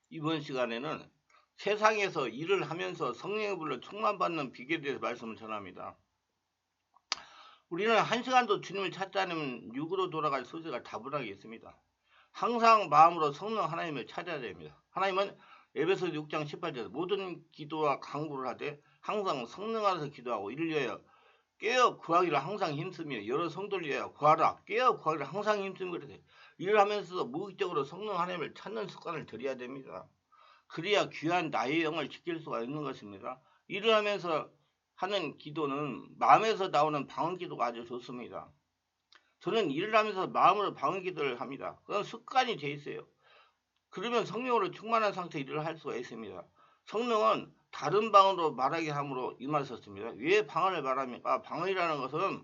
이번 시간에는 세상에서 일을 하면서 성령의 불로 충만받는 비결에 대해서 말씀을 전합니다. 우리는 한 시간도 주님을 찾지 않으면 육으로 돌아갈 소지가 다분하게 있습니다. 항상 마음으로 성령 하나님을 찾아야 됩니다. 하나님은 에베소 6장 18절에서 모든 기도와 간구를 하되 항상 성령 안에서 기도하고 이를 위하여 깨어 구하기를 항상 힘쓰며 여러 성도를 위하여 구하라. 깨어 구하기를 항상 힘쓰며 그러세요. 일을 하면서도 무의식적으로 성령 하나님을 찾는 습관을 들여야 됩니다. 그래야 귀한 나의 영을 지킬 수가 있는 것입니다. 일을 하면서 하는 기도는 마음에서 나오는 방언 기도가 아주 좋습니다. 저는 일을 하면서 마음으로 방언 기도를 합니다. 그건 습관이 돼 있어요. 그러면 성령으로 충만한 상태에 일을 할 수가 있습니다. 성령은 다른 방언으로 말하게 함으로 임하셨습니다. 왜 방언을 말합니까? 방언이라는 것은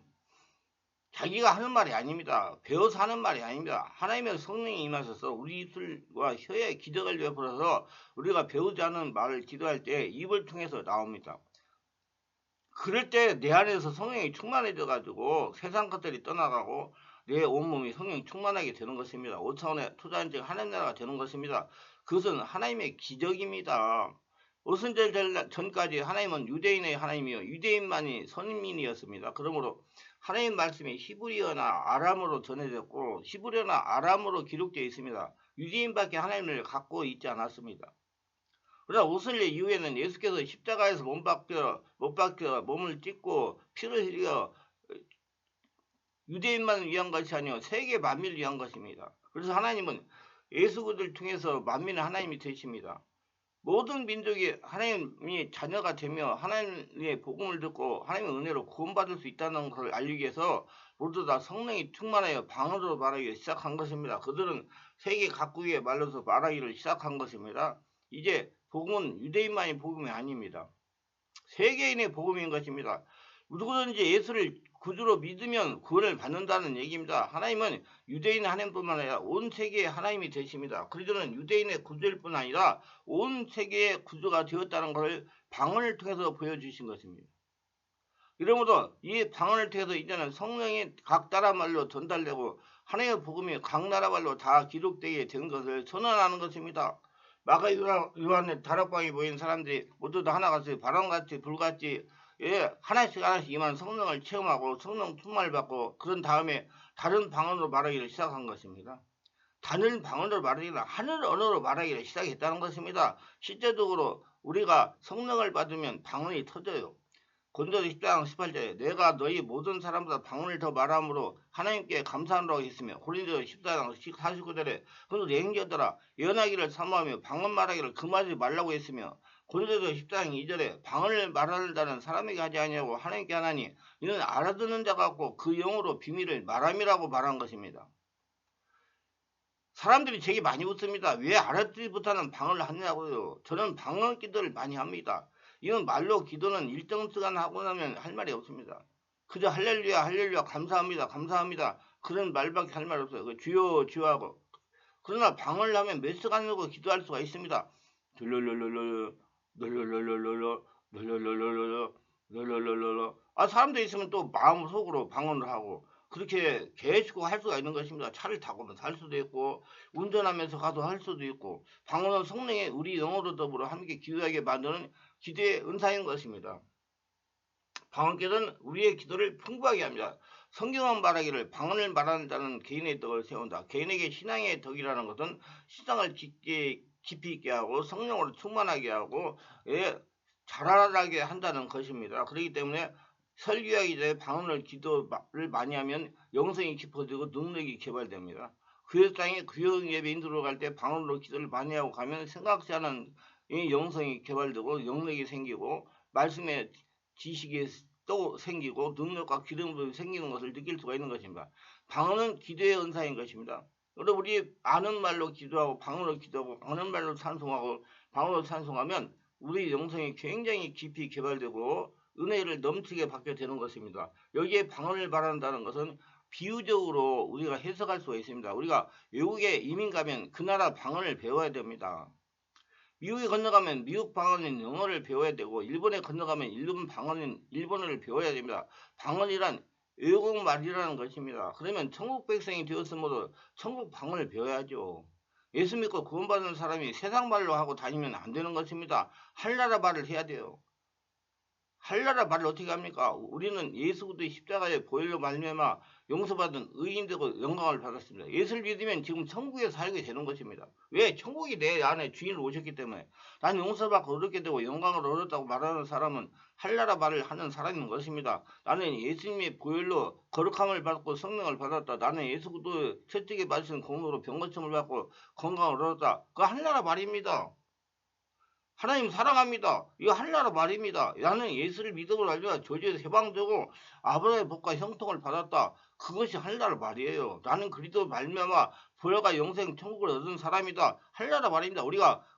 자기가 하는 말이 아닙니다. 배워서 하는 말이 아닙니다. 하나님의 성령이 임하셔서 우리 입술과 혀에 기적을 베풀어서 우리가 배우지 않은 말을 기도할 때 입을 통해서 나옵니다. 그럴 때 내 안에서 성령이 충만해져 가지고 세상 것들이 떠나가고 내 온몸이 성령이 충만하게 되는 것입니다. 5차원의 투자인즉 하나님 나라가 되는 것입니다. 그것은 하나님의 기적입니다. 오순절 전까지 하나님은 유대인의 하나님이요 유대인만이 선민이었습니다. 그러므로 하나님 말씀이 히브리어나 아람어로 전해졌고 히브리어나 아람어로 기록되어 있습니다. 유대인밖에 하나님을 갖고 있지 않았습니다. 그러나 오순절 이후에는 예수께서 십자가에서 못 박혀 몸을 찢고 피를 흘려 유대인만 위한 것이 아니요 세계 만민을 위한 것입니다. 그래서 하나님은 예수 그리스도를 통해서 만민의 하나님이 되십니다. 모든 민족이 하나님이 자녀가 되며 하나님의 복음을 듣고 하나님의 은혜로 구원받을 수 있다는 것을 알리기 위해서 모두 다 성령이 충만하여 방언으로 말하기 시작한 것입니다. 그들은 세계 각국의 말로서 말하기를 시작한 것입니다. 이제 복음은 유대인만의 복음이 아닙니다. 세계인의 복음인 것입니다. 누구든지 예수를 구주로 믿으면 구원을 받는다는 얘기입니다. 하나님은 유대인의 하나님뿐만 아니라 온 세계의 하나님이 되십니다. 그리스도는 유대인의 구주일 뿐 아니라 온 세계의 구주가 되었다는 것을 방언을 통해서 보여주신 것입니다. 이러므로 이 방언을 통해서 이제는 성령이 각 나라 말로 전달되고 하나님의 복음이 각 나라 말로 다 기록되게 된 것을 선언하는 것입니다. 마가 요한의 다락방에 모인 사람들이 모두 다 하나같이 바람같이 불같이 하나씩 임한 성령을 체험하고 성령 충만을 받고 그런 다음에 다른 방언으로 말하기를 시작한 것입니다. 다른 방언으로 말하기를 하늘 언어로 말하기를 시작했다는 것입니다. 실제적으로 우리가 성령을 받으면 방언이 터져요. 고린도서 10장 18절에 내가 너희 모든 사람보다 방언을 더 말함으로 하나님께 감사하라고 했으며 고린도서 14장 49절에 그도 내 형제들아 예언하기를 사모하며 방언 말하기를 금하지 말라고 했으며 고린도서 14장 2절에 방언을 말한다는 사람에게 하지 아니하고 하나님께 하나니 이는 알아듣는 자가 없고 그 영으로 비밀을 말함이라고 말한 것입니다. 사람들이 제게 많이 묻습니다. 왜 알아듣지 못하는 방언을 하느냐고요. 저는 방언 기도를 많이 합니다. 이건 말로 기도는 일정 시간 하고 나면 할 말이 없습니다. 그저 할렐루야 할렐루야 감사합니다 감사합니다 그런 말밖에 할 말 없어요. 주여 주여 하고. 그러나 방언을 하면 몇 시간이고 기도할 수가 있습니다. 룰룰룰룰룰 룰룰룰룰룰 룰룰룰룰룰 룰룰룰룰 사람들이 있으면 또 마음속으로 방언을 하고 그렇게 계속 할 수가 있는 것입니다. 차를 타고는 할 수도 있고 운전하면서 가도 할 수도 있고 방언은 성령의 우리 영어로 더불어 함께 기도하게 만드는 기도의 은사인 것입니다. 방언기도는 우리의 기도를 풍부하게 합니다. 성경은 말하기를 방언을 말한다는 개인의 덕을 세운다. 개인에게 신앙의 덕이라는 것은 신앙을 깊이 있게 하고 성령으로 충만하게 하고 자라나게 한다는 것입니다. 그렇기 때문에 설교하기 전에 방언을 기도를 많이 하면 영성이 깊어지고 능력이 개발됩니다. 교회상에 구역 예배 인도로 갈 때 방언으로 기도를 많이 하고 가면 생각지 않은 영성이 개발되고 능력이 생기고 말씀의 지식이 또 생기고 능력과 기름도 생기는 것을 느낄 수가 있는 것입니다. 방언은 기도의 은사인 것입니다. 그리고 우리 아는 말로 기도하고 방언으로 기도하고 아는 말로 찬송하고 방언으로 찬송하면 우리 영성이 굉장히 깊이 개발되고 은혜를 넘치게 받게 되는 것입니다. 여기에 방언을 말한다는 것은 비유적으로 우리가 해석할 수가 있습니다. 우리가 외국에 이민 가면 그 나라 방언을 배워야 됩니다. 미국에 건너가면 미국 방언인 영어를 배워야 되고 일본에 건너가면 일본 방언인 일본어를 배워야 됩니다. 방언이란 외국말이라는 것입니다. 그러면 천국 백성이 되었으므로 천국 방언을 배워야죠. 예수 믿고 구원받은 사람이 세상 말로 하고 다니면 안 되는 것입니다. 한나라 말을 해야 돼요. 한나라 말을 어떻게 합니까? 우리는 예수 그리스도의 십자가의 보혈로 말미암아 용서받은 의인 되고 영광을 받았습니다. 예수를 믿으면 지금 천국에 살게 되는 것입니다. 왜? 천국이 내 안에 주인을 오셨기 때문에. 난 용서받고 얻게 되고 영광을 얻었다고 말하는 사람은 한나라 말을 하는 사람인 것입니다. 나는 예수님의 보혈로 거룩함을 받고 성령을 받았다. 나는 예수 그리스도의 채찍에 맞은 공로로 병고침을 받고 건강을 얻었다. 그 한나라 말입니다. 하나님 사랑합니다. 이거 한나라 말입니다. 나는 예수를 믿음으로 알면 저주에서 해방되고 아브라함의 복과 형통을 받았다. 그것이 한나라 말이에요. 나는 그리스도 말미암아 부활과 영생 천국을 얻은 사람이다. 한나라 말입니다.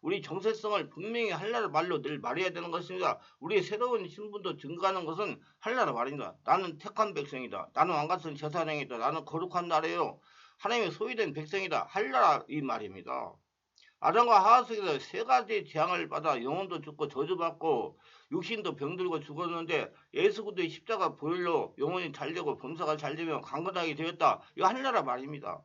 우리 정체성을 분명히 한나라 말로 늘 말해야 되는 것입니다. 우리의 새로운 신분도 증거하는 것은 한나라 말입니다. 나는 택한 백성이다. 나는 왕같은 제사장이다. 나는 거룩한 나라예요. 하나님의 소유된 백성이다. 한나라 이 말입니다. 아담과 하와 속에서 세 가지 재앙을 받아 영혼도 죽고 저주받고 육신도 병들고 죽었는데 예수 그리스도의 십자가 보혈로 영혼이 잘되고 범사가 잘되며 강건하게 되었다. 이거 한나라 말입니다.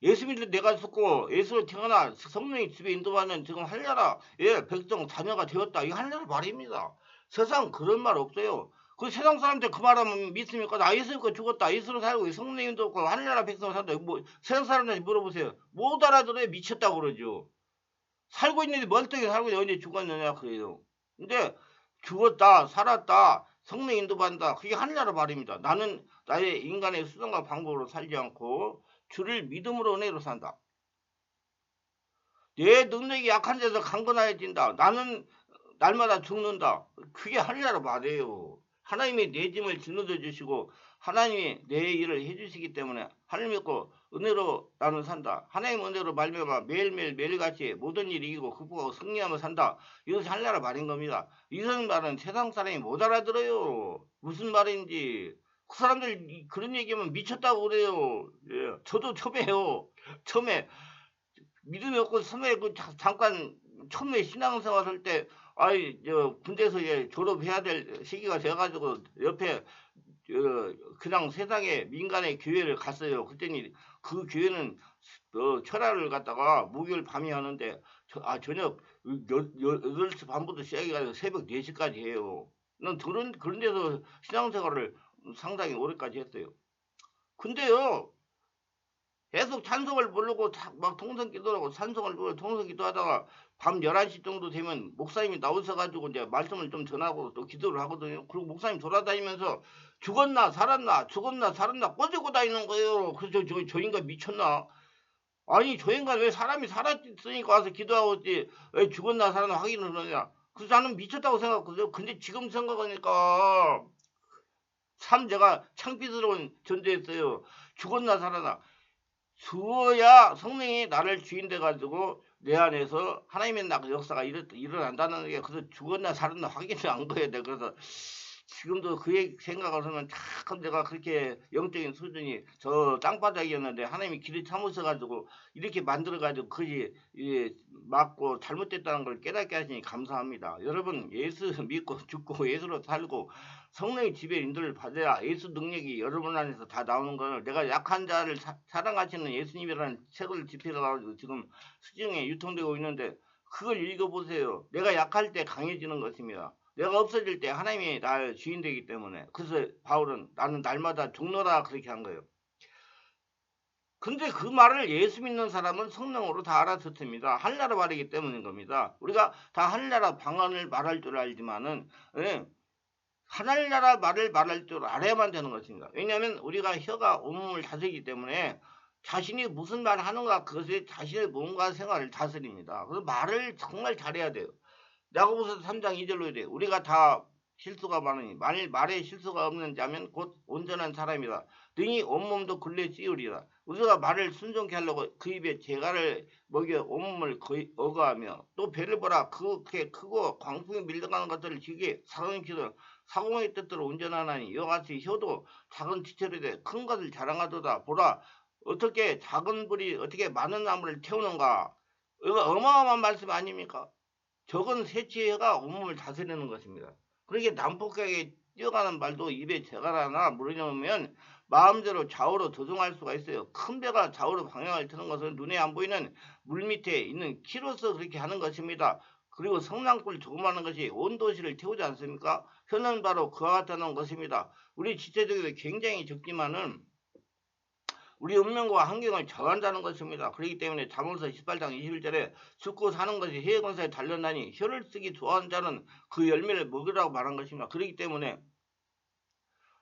예수 믿는 내가 죽고 예수로 태어나 성령의 집에 인도받는 지금 한나라의 백성 자녀가 되었다. 이거 한나라 말입니다. 세상 그런 말 없어요. 그 세상 사람들 그 말하면 믿습니까? 나 예수 믿고 죽었다. 예수로 살고 성령님도 없고 한나라 백성으로 산다. 뭐 세상 사람들한테 물어보세요. 못 알아들어요. 미쳤다고 그러죠. 살고 있는데 멀쩡히 살고 언제 죽었느냐 그래요. 근데 죽었다 살았다 성령 인도받는다 그게 한나라 말입니다. 나는 나의 인간의 수단과 방법으로 살지 않고 주를 믿음으로 은혜로 산다. 내 능력이 약한 데서 강건해진다. 나는 날마다 죽는다. 그게 한나라 말이에요. 하나님이 내 짐을 짊어져 주시고 하나님이 내 일을 해주시기 때문에 하나님 믿고 은혜로 나는 산다. 하나님 은혜로 말미암아 매일매일 매일같이 모든 일 이기고 극복하고 승리하며 산다. 이것이 한나라 말인 겁니다. 이런 말은 세상 사람이 못 알아들어요. 무슨 말인지. 그 사람들 그런 얘기하면 미쳤다고 그래요. 예. 저도 처음에 믿음이 없고 처음에 잠깐 처음에 신앙생활 할 때 군대에서 졸업해야 될 시기가 돼가지고 옆에 그냥 세상에 민간의 교회를 갔어요. 그랬더니 그 교회는 철야를 갖다가 목요일 밤에 하는데 저녁 8시 반부터 시작해가지고 새벽 4시까지 해요. 난 그런 데서 신앙생활을 상당히 오래까지 했어요. 근데요 계속 찬송을 부르고 막 통성기도하고 찬송을 부르고 통성기도 하다가 밤 11시 정도 되면 목사님이 나오셔가지고 이제 말씀을 좀 전하고 또 기도를 하거든요. 그리고 목사님 돌아다니면서 죽었나 살았나 꼬지고 다니는 거예요. 그래서 저 인간 미쳤나? 아니 저 인간 왜 사람이 살았으니까 와서 기도하고 있지 왜 죽었나 살았나 확인을 하냐? 그래서 나는 미쳤다고 생각하거든요. 근데 지금 생각하니까 참 제가 창피스러운 존재였어요. 죽었나 살았나? 죽어야 성령이 나를 주인 돼가지고 내 안에서 하나님의 역사가 일어난다는 게 그래서 죽었나 살았나 확인을 한 거예요. 내가 그래서 지금도 그 생각을 하면 참 내가 그렇게 영적인 수준이 저 땅바닥이었는데 하나님이 길을 참으셔가지고 이렇게 만들어가지고 그지 맞고 잘못됐다는 걸 깨닫게 하시니 감사합니다. 여러분 예수 믿고 죽고 예수로 살고 성령의 지배 인도를 받아야 예수 능력이 여러분 안에서 다 나오는 걸 내가 약한 자를 사랑하시는 예수님이라는 책을 집필해가지고 지금 수중에 유통되고 있는데 그걸 읽어보세요. 내가 약할 때 강해지는 것입니다. 내가 없어질 때 하나님이 나의 주인 되기 때문에 그래서 바울은 나는 날마다 죽노라 그렇게 한 거예요. 근데 그 말을 예수 믿는 사람은 성령으로 다 알아듣습니다. 한나라 말이기 때문인 겁니다. 우리가 다 한나라 방언을 말할 줄 알지만은 하늘나라 말을 말할 줄 알아야만 되는 것입니다. 왜냐하면 우리가 혀가 온몸을 다스리기 때문에 자신이 무슨 말을 하는가 그것에 자신의 몸과 생활을 다스립니다. 그래서 말을 정말 잘해야 돼요. 야고보서 3장 2절로 이래 우리가 다 실수가 많으니 만일 말에 실수가 없는 자면 곧 온전한 사람이다. 등이 온몸도 근래 찌우리라. 우리가 말을 순종케 하려고 그 입에 재갈을 먹여 온몸을 거의 어거하며 또 배를 보라 그렇게 크고 광풍이 밀려가는 것들을 지게 사공의 뜻대로 운전하나니 이와 같이 혀도 작은 지체로 돼 큰 것을 자랑하도다. 보라 어떻게 작은 불이 어떻게 많은 나무를 태우는가. 이거 어마어마한 말씀 아닙니까? 적은 새치가 온몸을 다스리는 것입니다. 그렇게 난폭하게 뛰어가는 말도 입에 재갈 하나 물어놓으면 마음대로 좌우로 조종할 수가 있어요. 큰 배가 좌우로 방향을 트는 것은 눈에 안 보이는 물 밑에 있는 키로서 그렇게 하는 것입니다. 그리고 성냥불 조그마한 것이 온 도시를 태우지 않습니까? 혀는 바로 그와 같다는 것입니다. 우리 지체적으로 굉장히 적지만은 우리 운명과 환경을 정한다는 것입니다. 그렇기 때문에 잠언서 18장 21절에 죽고 사는 것이 혀의 권세에 달렸나니 혀를 쓰기 좋아하는 자는 그 열매를 먹으라고 말한 것입니다. 그렇기 때문에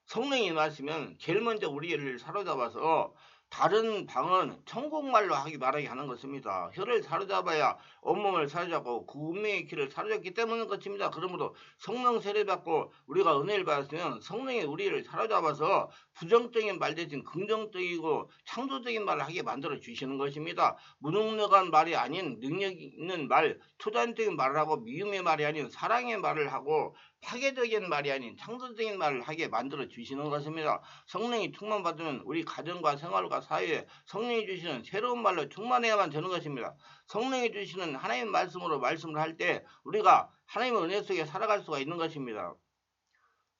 성령이 임하시면 제일 먼저 우리를 사로잡아서 다른 방은 천국말로 말하게 하는 것입니다. 혀를 사로잡아야 온몸을 사로잡고 그 운명의 길을 사로잡기 때문인 것입니다. 그러므로 성령 세례받고 우리가 은혜를 받았으면 성령이 우리를 사로잡아서 부정적인 말 대신 긍정적이고 창조적인 말을 하게 만들어 주시는 것입니다. 무능력한 말이 아닌 능력 있는 말, 투단적인 말을 하고 미움의 말이 아닌 사랑의 말을 하고 파괴적인 말이 아닌 창조적인 말을 하게 만들어 주시는 것입니다. 성령이 충만받으면 우리 가정과 생활과 사회에 성령이 주시는 새로운 말로 충만해야만 되는 것입니다. 성령이 주시는 하나님 말씀으로 말씀을 할 때 우리가 하나님의 은혜 속에 살아갈 수가 있는 것입니다.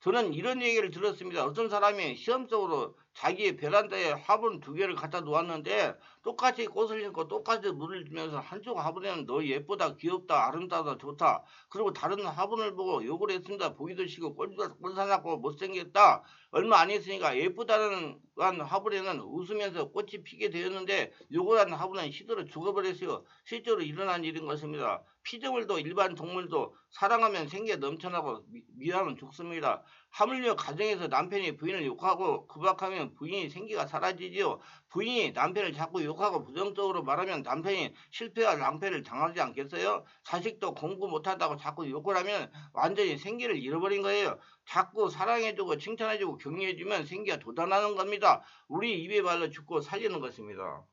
저는 이런 얘기를 들었습니다. 어떤 사람이 시험적으로 자기의 베란다에 화분 2개를 갖다 놓았는데 똑같이 꽃을 심고 똑같이 물을 주면서 한쪽 화분에는 너 예쁘다, 귀엽다, 아름다다, 좋다. 그리고 다른 화분을 보고 욕을 했습니다. 보기도 싫고 꼴사납고 못생겼다. 얼마 안 했으니까 예쁘다는 화분에는 웃으면서 꽃이 피게 되었는데 욕을 한 화분은 시들어 죽어버렸어요. 실제로 일어난 일인 것입니다. 피조물도 일반 동물도 사랑하면 생기가 넘쳐나고 미워하면 죽습니다. 하물며 가정에서 남편이 부인을 욕하고 구박하면 부인이 생기가 사라지지요. 부인이 남편을 자꾸 욕하고 부정적으로 말하면 남편이 실패와 낭패를 당하지 않겠어요? 자식도 공부 못한다고 자꾸 욕을 하면 완전히 생기를 잃어버린 거예요. 자꾸 사랑해주고 칭찬해주고 격려해주면 생기가 돋아나는 겁니다. 우리 입의 발로 죽고 살리는 것입니다.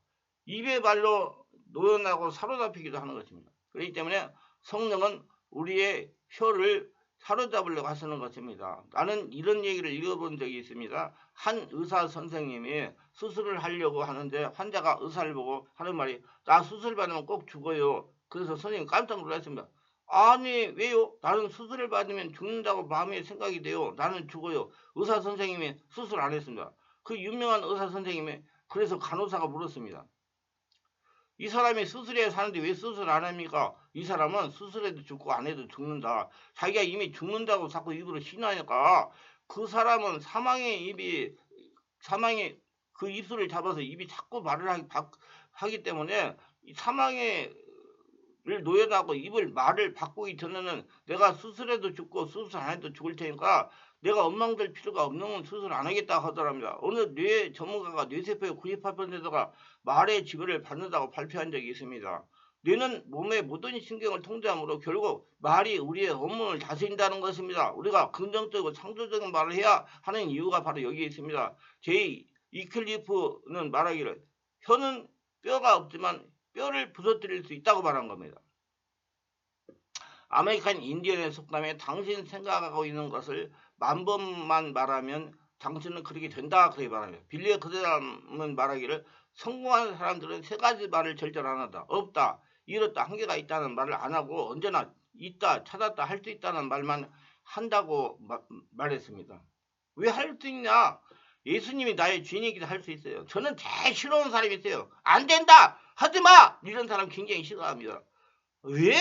입의 발로 노연하고 사로잡히기도 하는 것입니다. 그렇기 때문에 성령은 우리의 혀를 사로잡으려고 하시는 것입니다. 나는 이런 얘기를 읽어본 적이 있습니다. 한 의사 선생님이 수술을 하려고 하는데 환자가 의사를 보고 하는 말이 나 수술 받으면 꼭 죽어요. 그래서 선생님 깜짝 놀랐습니다. 아니 왜요? 나는 수술을 받으면 죽는다고 마음에 생각이 돼요. 나는 죽어요. 의사 선생님이 수술 안 했습니다. 그 유명한 의사 선생님이 그래서 간호사가 물었습니다. 이 사람이 수술해야 사는데 왜 수술 안 합니까? 이 사람은 수술해도 죽고 안 해도 죽는다. 자기가 이미 죽는다고 자꾸 입으로 신하니까 그 사람은 사망의 그 입술을 잡아서 입이 자꾸 말을 하기 때문에 사망의 노연하고 입을 말을 바꾸기 전에는 내가 수술해도 죽고 수술 안 해도 죽을 테니까 내가 엉망될 필요가 없는 수술 안 하겠다 하더랍니다. 어느 뇌 전문가가 뇌세포의 98%가 말의 지배를 받는다고 발표한 적이 있습니다. 뇌는 몸의 모든 신경을 통제하므로 결국 말이 우리의 온몸을 다스린다는 것입니다. 우리가 긍정적이고 창조적인 말을 해야 하는 이유가 바로 여기에 있습니다. 제 이클리프는 말하기를 혀는 뼈가 없지만 뼈를 부서뜨릴 수 있다고 말한 겁니다. 아메리칸 인디언의 속담에 당신 생각하고 있는 것을 10,000번만 말하면 당신은 그렇게 된다 그렇게 말합니다. 빌리의 그 사람은 말하기를 성공한 사람들은 3가지 말을 절대로 안 한다. 없다, 잃었다, 한계가 있다는 말을 안 하고 언제나 있다, 찾았다, 할 수 있다는 말만 한다고 말했습니다. 왜 할 수 있냐? 예수님이 나의 주인이기도 할 수 있어요. 저는 제일 싫어하는 사람이 있어요. 안 된다! 하지마! 이런 사람 굉장히 싫어합니다. 왜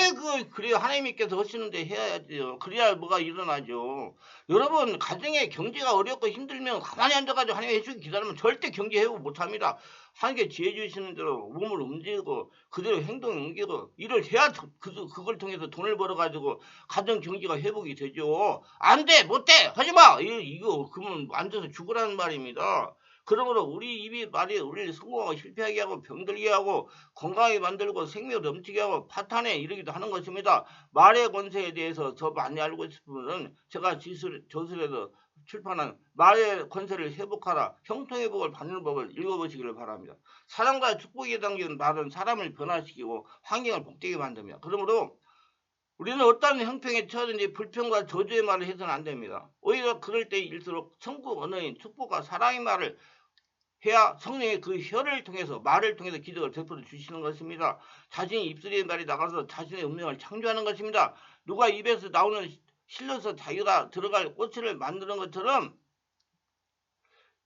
그래요? 하나님께서 하시는데 해야죠. 그래야 뭐가 일어나죠. 여러분, 가정에 경제가 어렵고 힘들면 가만히 앉아가지고 하나님 해주기 기다리면 절대 경제 회복 못합니다. 하나님께 지혜 주시는 대로 몸을 움직이고 그대로 행동을 옮기고 일을 해야 그걸 통해서 돈을 벌어가지고 가정 경제가 회복이 되죠. 안 돼! 못돼! 하지마! 이거 그러면 앉아서 죽으라는 말입니다. 그러므로 우리 입이 말이 우리를 성공하고 실패하게 하고 병들게 하고 건강하게 만들고 생명 넘치게 하고 파탄에 이르기도 하는 것입니다. 말의 권세에 대해서 더 많이 알고 싶으면 제가 저술에서 출판한 말의 권세를 회복하라 형통회복을 받는 법을 읽어보시기를 바랍니다. 사랑과 축복에 담긴 말은 사람을 변화시키고 환경을 복되게 만듭니다. 그러므로 우리는 어떤 형평에 처하든지 불평과 저주의 말을 해서는 안 됩니다. 오히려 그럴 때일수록 천국 언어인 축복과 사랑의 말을 해야 성령의 그 혀를 통해서 말을 통해서 기적을 베풀어 주시는 것입니다. 자신의 입술의 말이 나가서 자신의 운명을 창조하는 것입니다. 누가 입에서 나오는 실려서 자기가 들어갈 꽃을 만드는 것처럼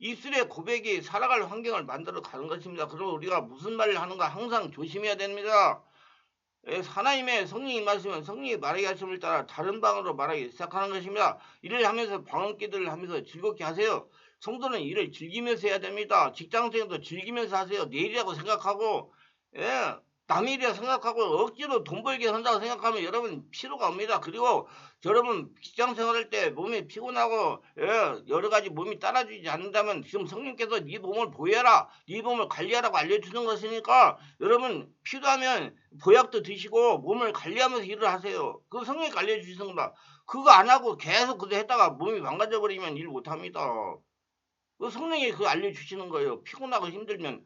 입술의 고백이 살아갈 환경을 만들어 가는 것입니다. 그럼 우리가 무슨 말을 하는가 항상 조심해야 됩니다. 하나님의 성령이 말씀은 성령이 말하게 하심을 따라 다른 방으로 말하기 시작하는 것입니다. 일을 하면서 방언 기도를 하면서 즐겁게 하세요. 성도는 일을 즐기면서 해야 됩니다. 직장생도 즐기면서 하세요. 내일이라고 생각하고 남의 일이라 생각하고 억지로 돈 벌게 한다고 생각하면 여러분 피로가 옵니다. 그리고 여러분 직장 생활할 때 몸이 피곤하고 여러 가지 몸이 따라주지 않는다면 지금 성령께서 네 몸을 보호해라, 네 몸을 관리하라고 알려주는 것이니까 여러분 필요하면 보약도 드시고 몸을 관리하면서 일을 하세요. 그 성령이 알려주시는 겁니다. 그거 안 하고 계속 그거 했다가 몸이 망가져 버리면 일 못합니다. 그 성령이 그거 알려주시는 거예요. 피곤하고 힘들면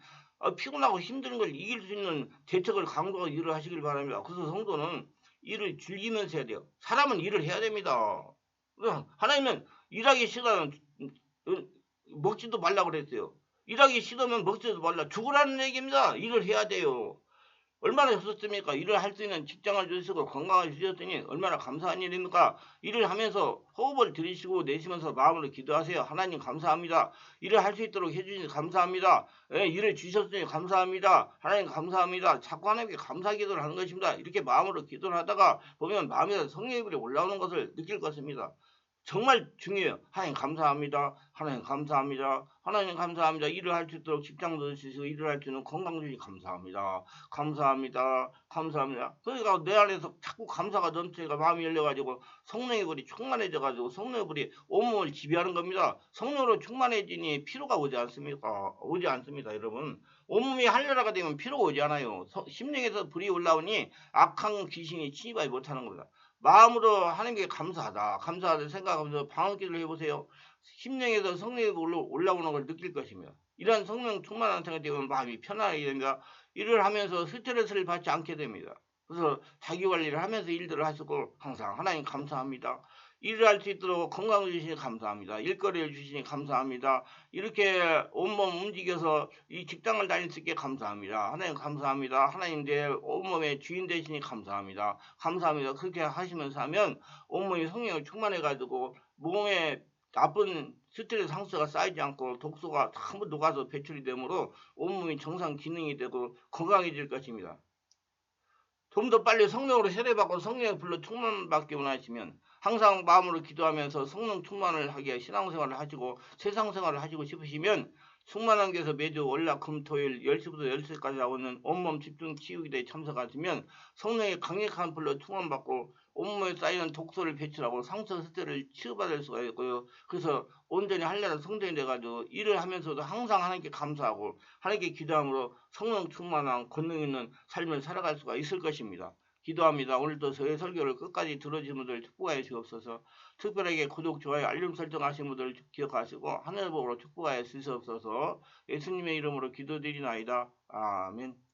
피곤하고 힘든 걸 이길 수 있는 대책을 강구하고 일을 하시길 바랍니다. 그래서 성도는 일을 즐기면서 해야 돼요. 사람은 일을 해야 됩니다. 하나님은 일하기 싫으면 먹지도 말라 그랬어요. 일하기 싫으면 먹지도 말라. 죽으라는 얘기입니다. 일을 해야 돼요. 얼마나 좋습니까? 일을 할 수 있는 직장을 주시고 건강을 주셨더니 얼마나 감사한 일입니까? 일을 하면서 호흡을 들이쉬고 내쉬면서 마음으로 기도하세요. 하나님 감사합니다. 일을 할 수 있도록 해주시니 감사합니다. 일을 주셨으니 감사합니다. 하나님 감사합니다. 자꾸 하나님께 감사 기도를 하는 것입니다. 이렇게 마음으로 기도를 하다가 보면 마음에서 성령의 불이 올라오는 것을 느낄 것입니다. 정말 중요해요. 하나님 감사합니다. 하나님 감사합니다. 하나님 감사합니다. 일을 할 수 있도록 직장도 주시고 일을 할 수 있는 건강 주시 감사합니다. 감사합니다. 감사합니다. 그러니까 내 안에서 자꾸 감사가 넘치니까 마음이 열려가지고 성령의 불이 충만해져가지고 성령의 불이 온몸을 지배하는 겁니다. 성령으로 충만해지니 피로가 오지 않습니까? 오지 않습니다, 여러분. 온몸이 한결하가 되면 피로가 오지 않아요. 심령에서 불이 올라오니 악한 귀신이 침입하지 못하는 겁니다. 마음으로 하나님께 감사하다 생각하면서 방언기도를 해보세요. 심령에서 성령이 올라오는 걸 느낄 것이며 이러한 성령 충만한 상태가 되면 마음이 편안하게 됩니다. 일을 하면서 스트레스를 받지 않게 됩니다. 그래서 자기관리를 하면서 일들을 하시고 항상 하나님 감사합니다. 일을 할 수 있도록 건강을 주시니 감사합니다. 일거리를 주시니 감사합니다. 이렇게 온몸 움직여서 이 직장을 다닐 수 있게 감사합니다. 하나님 감사합니다. 하나님 내 온몸의 주인 되시니 감사합니다. 감사합니다. 그렇게 하시면서 하면 온몸이 성령을 충만해가지고 몸에 나쁜 스트레스 상처가 쌓이지 않고 독소가 전부 녹아서 배출이 되므로 온몸이 정상 기능이 되고 건강해질 것입니다. 좀 더 빨리 성령으로 세례받고 성령의 불로 충만받기 원하시면 항상 마음으로 기도하면서 성령 충만을 하게 신앙생활을 하시고 세상생활을 하시고 싶으시면 충만한 교에서 매주 월화 금토일 10시부터 10시까지 나오는 온몸 집중 치유기도에 참석하시면 성령의 강력한 불로 충만받고 온몸에 쌓이는 독소를 배출하고 상처 스트레스를 치유받을 수가 있고요. 그래서 온전히 한량한 성전이 돼가지고 일을 하면서도 항상 하나님께 감사하고 하나님께 기도함으로 성령 충만한 권능 있는 삶을 살아갈 수가 있을 것입니다. 기도합니다. 오늘도 저의 설교를 끝까지 들어주신 분들 축복하여 주옵소서. 특별하게 구독, 좋아요, 알림 설정하신 분들 기억하시고 하늘복으로 축복하여 주시옵소서. 예수님의 이름으로 기도드리나이다. 아멘.